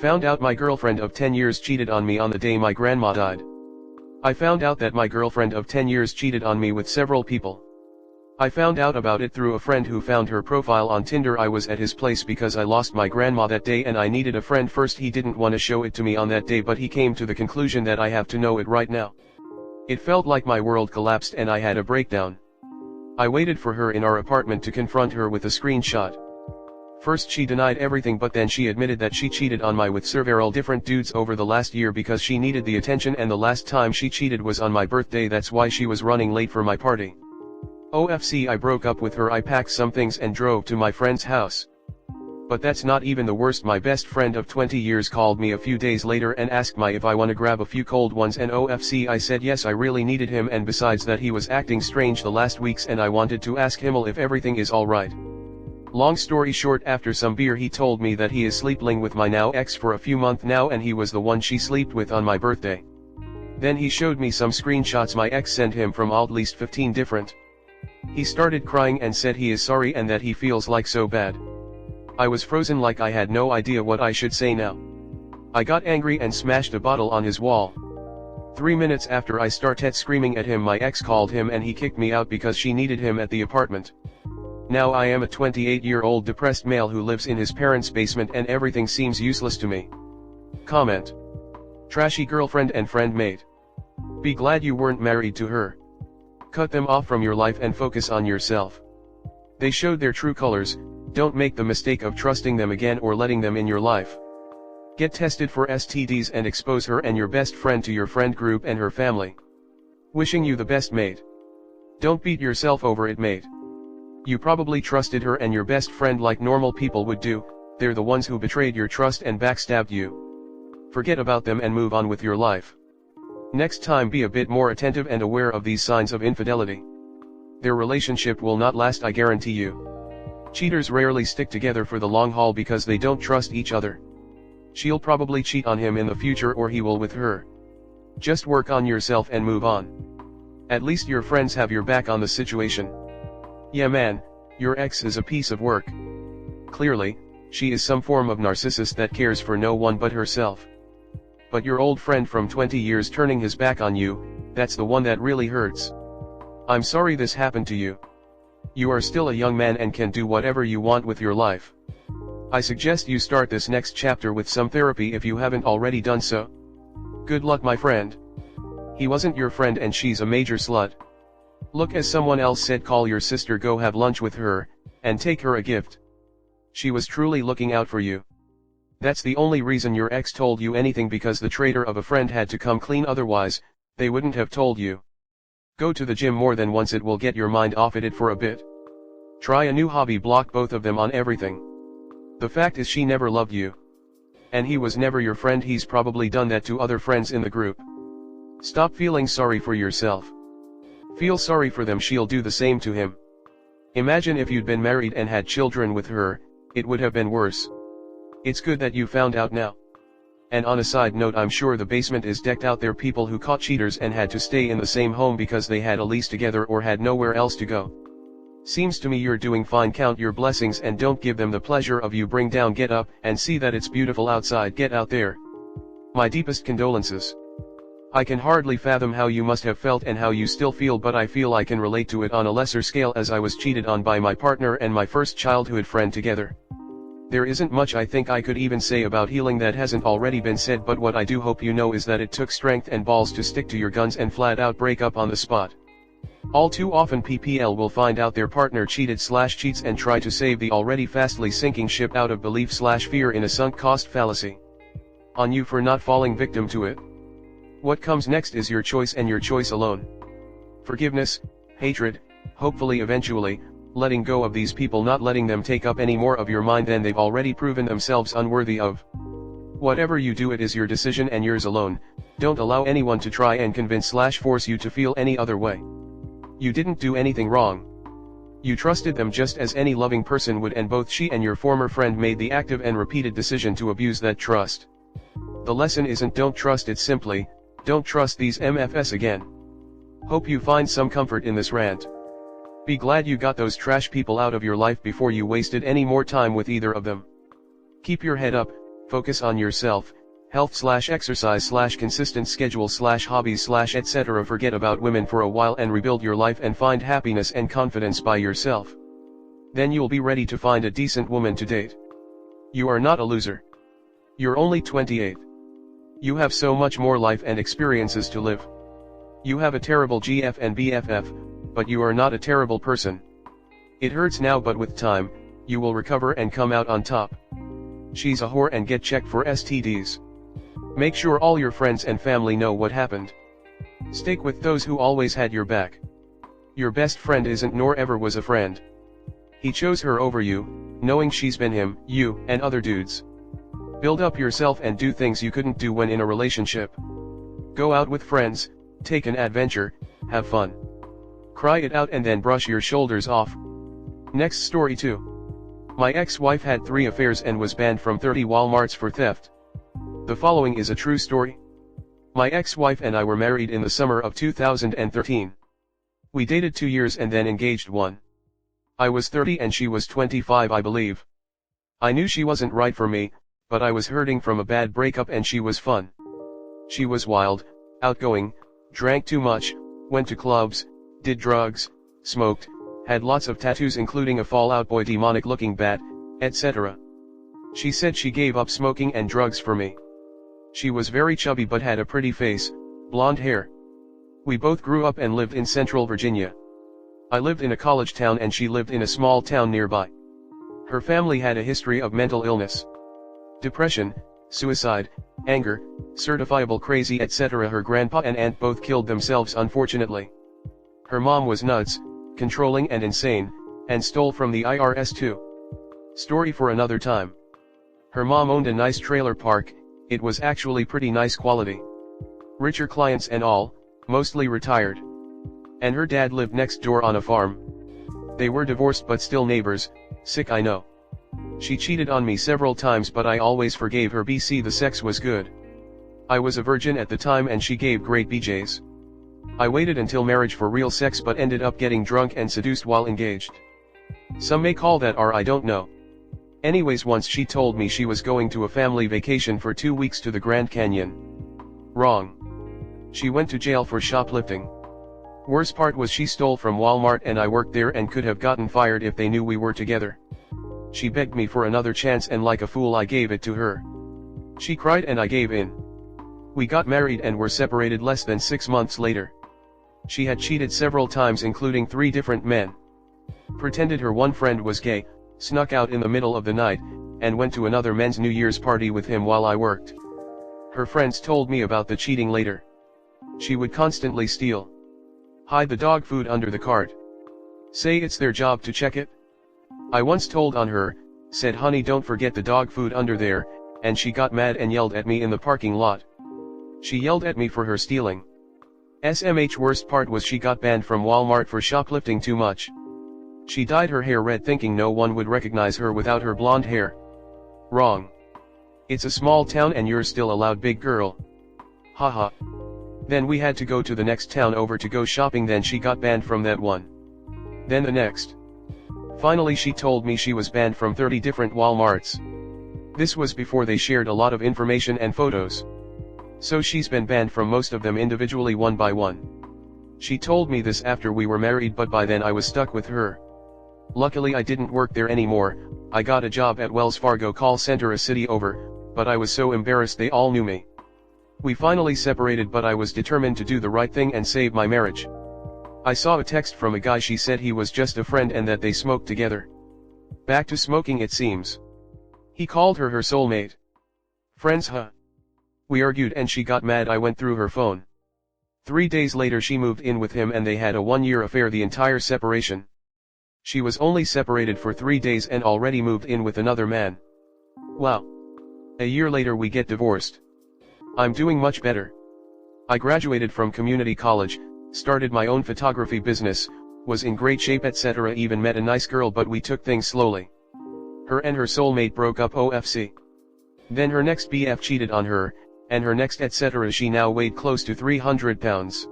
Found out my girlfriend of 10 years cheated on me on the day my grandma died. I found out that my girlfriend of 10 years cheated on me with several people. I found out about it through a friend who found her profile on Tinder. I was at his place because I lost my grandma that day and I needed a friend first. He didn't want to show it to me on that day, but he came to the conclusion that I have to know it right now. It felt like my world collapsed and I had a breakdown. I waited for her in our apartment to confront her with a screenshot. First she denied everything, but then she admitted that she cheated on me with several different dudes over the last year because she needed the attention, and the last time she cheated was on my birthday. That's why she was running late for my party. OFC, I broke up with her. I packed some things and drove to my friend's house. But that's not even the worst. My best friend of 20 years called me a few days later and asked me if I want to grab a few cold ones, and OFC, I said yes, I really needed him, and besides that he was acting strange the last weeks and I wanted to ask him if everything is alright. Long story short, after some beer he told me that he is sleeping with my now ex for a few months now and he was the one she slept with on my birthday. Then he showed me some screenshots my ex sent him from at least 15 different. He started crying and said he is sorry and that he feels like so bad. I was frozen, like I had no idea what I should say now. I got angry and smashed a bottle on his wall. 3 minutes after I started screaming at him, my ex called him and he kicked me out because she needed him at the apartment. Now I am a 28-year-old depressed male who lives in his parents' basement and everything seems useless to me. Comment. Trashy girlfriend and friend mate. Be glad you weren't married to her. Cut them off from your life and focus on yourself. They showed their true colors. Don't make the mistake of trusting them again or letting them in your life. Get tested for STDs and expose her and your best friend to your friend group and her family. Wishing you the best, mate. Don't beat yourself over it, mate. You probably trusted her and your best friend like normal people would do. They're the ones who betrayed your trust and backstabbed you. Forget about them and move on with your life. Next time be a bit more attentive and aware of these signs of infidelity. Their relationship will not last, I guarantee you. Cheaters rarely stick together for the long haul because they don't trust each other. She'll probably cheat on him in the future or he will with her. Just work on yourself and move on. At least your friends have your back on the situation. Yeah man, your ex is a piece of work. Clearly, she is some form of narcissist that cares for no one but herself. But your old friend from 20 years turning his back on you, that's the one that really hurts. I'm sorry this happened to you. You are still a young man and can do whatever you want with your life. I suggest you start this next chapter with some therapy if you haven't already done so. Good luck, my friend. He wasn't your friend and she's a major slut. Look, as someone else said, call your sister, go have lunch with her, and take her a gift. She was truly looking out for you. That's the only reason your ex told you anything, because the traitor of a friend had to come clean, otherwise, they wouldn't have told you. Go to the gym more than once, it will get your mind off it for a bit. Try a new hobby, block both of them on everything. The fact is she never loved you. And he was never your friend, he's probably done that to other friends in the group. Stop feeling sorry for yourself. Feel sorry for them, she'll do the same to him. Imagine if you'd been married and had children with her, it would have been worse. It's good that you found out now. And on a side note, I'm sure the basement is decked out. There people who caught cheaters and had to stay in the same home because they had a lease together or had nowhere else to go. Seems to me you're doing fine. Count your blessings and don't give them the pleasure of you. Bring down, get up, and see that it's beautiful outside. Get out there. My deepest condolences. I can hardly fathom how you must have felt and how you still feel, but I feel I can relate to it on a lesser scale, as I was cheated on by my partner and my first childhood friend together. There isn't much I think I could even say about healing that hasn't already been said, but what I do hope you know is that it took strength and balls to stick to your guns and flat out break up on the spot. All too often PPL will find out their partner cheated/cheats and try to save the already fastly sinking ship out of belief/fear in a sunk cost fallacy. On you for not falling victim to it. What comes next is your choice and your choice alone. Forgiveness, hatred, hopefully eventually, letting go of these people, not letting them take up any more of your mind than they've already proven themselves unworthy of. Whatever you do, it is your decision and yours alone. Don't allow anyone to try and convince/force you to feel any other way. You didn't do anything wrong. You trusted them just as any loving person would, and both she and your former friend made the active and repeated decision to abuse that trust. The lesson isn't don't trust, it's simply, don't trust these MFs again. Hope you find some comfort in this rant. Be glad you got those trash people out of your life before you wasted any more time with either of them. Keep your head up, focus on yourself, health/exercise/consistent schedule/hobbies/etc. Forget about women for a while and rebuild your life and find happiness and confidence by yourself. Then you'll be ready to find a decent woman to date. You are not a loser. You're only 28. You have so much more life and experiences to live. You have a terrible GF and BFF, but you are not a terrible person. It hurts now, but with time, you will recover and come out on top. She's a whore and get checked for STDs. Make sure all your friends and family know what happened. Stick with those who always had your back. Your best friend isn't nor ever was a friend. He chose her over you, knowing she's been him, you, and other dudes. Build up yourself and do things you couldn't do when in a relationship. Go out with friends, take an adventure, have fun. Cry it out and then brush your shoulders off. Next story 2. My ex-wife had 3 affairs and was banned from 30 Walmarts for theft. The following is a true story. My ex-wife and I were married in the summer of 2013. We dated 2 years and then engaged 1. I was 30 and she was 25, I believe. I knew she wasn't right for me, but I was hurting from a bad breakup and she was fun. She was wild, outgoing, drank too much, went to clubs, did drugs, smoked, had lots of tattoos including a Fallout Boy demonic looking bat, etc. She said she gave up smoking and drugs for me. She was very chubby but had a pretty face, blonde hair. We both grew up and lived in Central Virginia. I lived in a college town and she lived in a small town nearby. Her family had a history of mental illness. Depression, suicide, anger, certifiable crazy, etc. Her grandpa and aunt both killed themselves unfortunately. Her mom was nuts, controlling and insane, and stole from the IRS too. Story for another time. Her mom owned a nice trailer park, it was actually pretty nice quality. Richer clients and all, mostly retired. And her dad lived next door on a farm. They were divorced but still neighbors, sick I know. She cheated on me several times but I always forgave her. BC the sex was good. I was a virgin at the time and she gave great BJs. I waited until marriage for real sex but ended up getting drunk and seduced while engaged. Some may call that I don't know. Anyways, once she told me she was going to a family vacation for 2 weeks to the Grand Canyon. Wrong. She went to jail for shoplifting. Worst part was she stole from Walmart and I worked there and could have gotten fired if they knew we were together. She begged me for another chance and like a fool I gave it to her. She cried and I gave in. We got married and were separated less than 6 months later. She had cheated several times including 3 different men. Pretended her one friend was gay, snuck out in the middle of the night, and went to another men's New Year's party with him while I worked. Her friends told me about the cheating later. She would constantly steal. Hide the dog food under the cart. Say it's their job to check it. I once told on her, said honey don't forget the dog food under there, and she got mad and yelled at me in the parking lot. She yelled at me for her stealing. SMH worst part was she got banned from Walmart for shoplifting too much. She dyed her hair red thinking no one would recognize her without her blonde hair. Wrong. It's a small town and you're still allowed big girl. Haha. Then we had to go to the next town over to go shopping, then she got banned from that one. Then the next. Finally she told me she was banned from 30 different Walmarts. This was before they shared a lot of information and photos. So she's been banned from most of them individually one by one. She told me this after we were married but by then I was stuck with her. Luckily I didn't work there anymore, I got a job at Wells Fargo call center a city over, but I was so embarrassed they all knew me. We finally separated but I was determined to do the right thing and save my marriage. I saw a text from a guy, she said he was just a friend and that they smoked together. Back to smoking it seems. He called her soulmate. Friends huh? We argued and she got mad. I went through her phone. 3 days later she moved in with him and they had a 1-year affair the entire separation. She was only separated for 3 days and already moved in with another man. Wow. A year later we get divorced. I'm doing much better. I graduated from community college, started my own photography business, was in great shape etc. Even met a nice girl but we took things slowly. Her and her soulmate broke up OFC. Then her next BF cheated on her, and her next etc. She now weighed close to 300 pounds.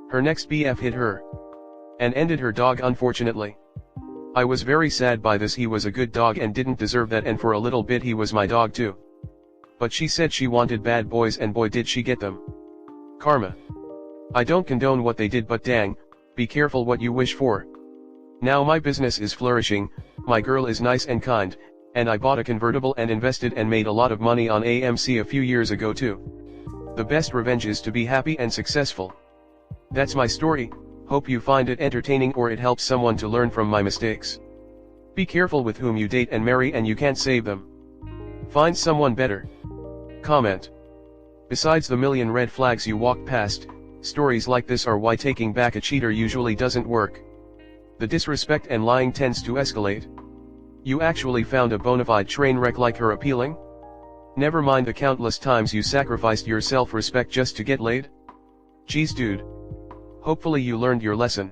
Her next BF hit her. And ended her dog unfortunately. I was very sad by this. He was a good dog and didn't deserve that, and for a little bit he was my dog too. But she said she wanted bad boys and boy did she get them. Karma. I don't condone what they did but dang, be careful what you wish for. Now my business is flourishing, my girl is nice and kind, and I bought a convertible and invested and made a lot of money on AMC a few years ago too. The best revenge is to be happy and successful. That's my story, hope you find it entertaining or it helps someone to learn from my mistakes. Be careful with whom you date and marry and you can't save them. Find someone better. Comment. Besides the million red flags you walked past, stories like this are why taking back a cheater usually doesn't work. The disrespect and lying tends to escalate. You actually found a bona fide train wreck like her appealing? Never mind the countless times you sacrificed your self-respect just to get laid? Geez dude. Hopefully you learned your lesson.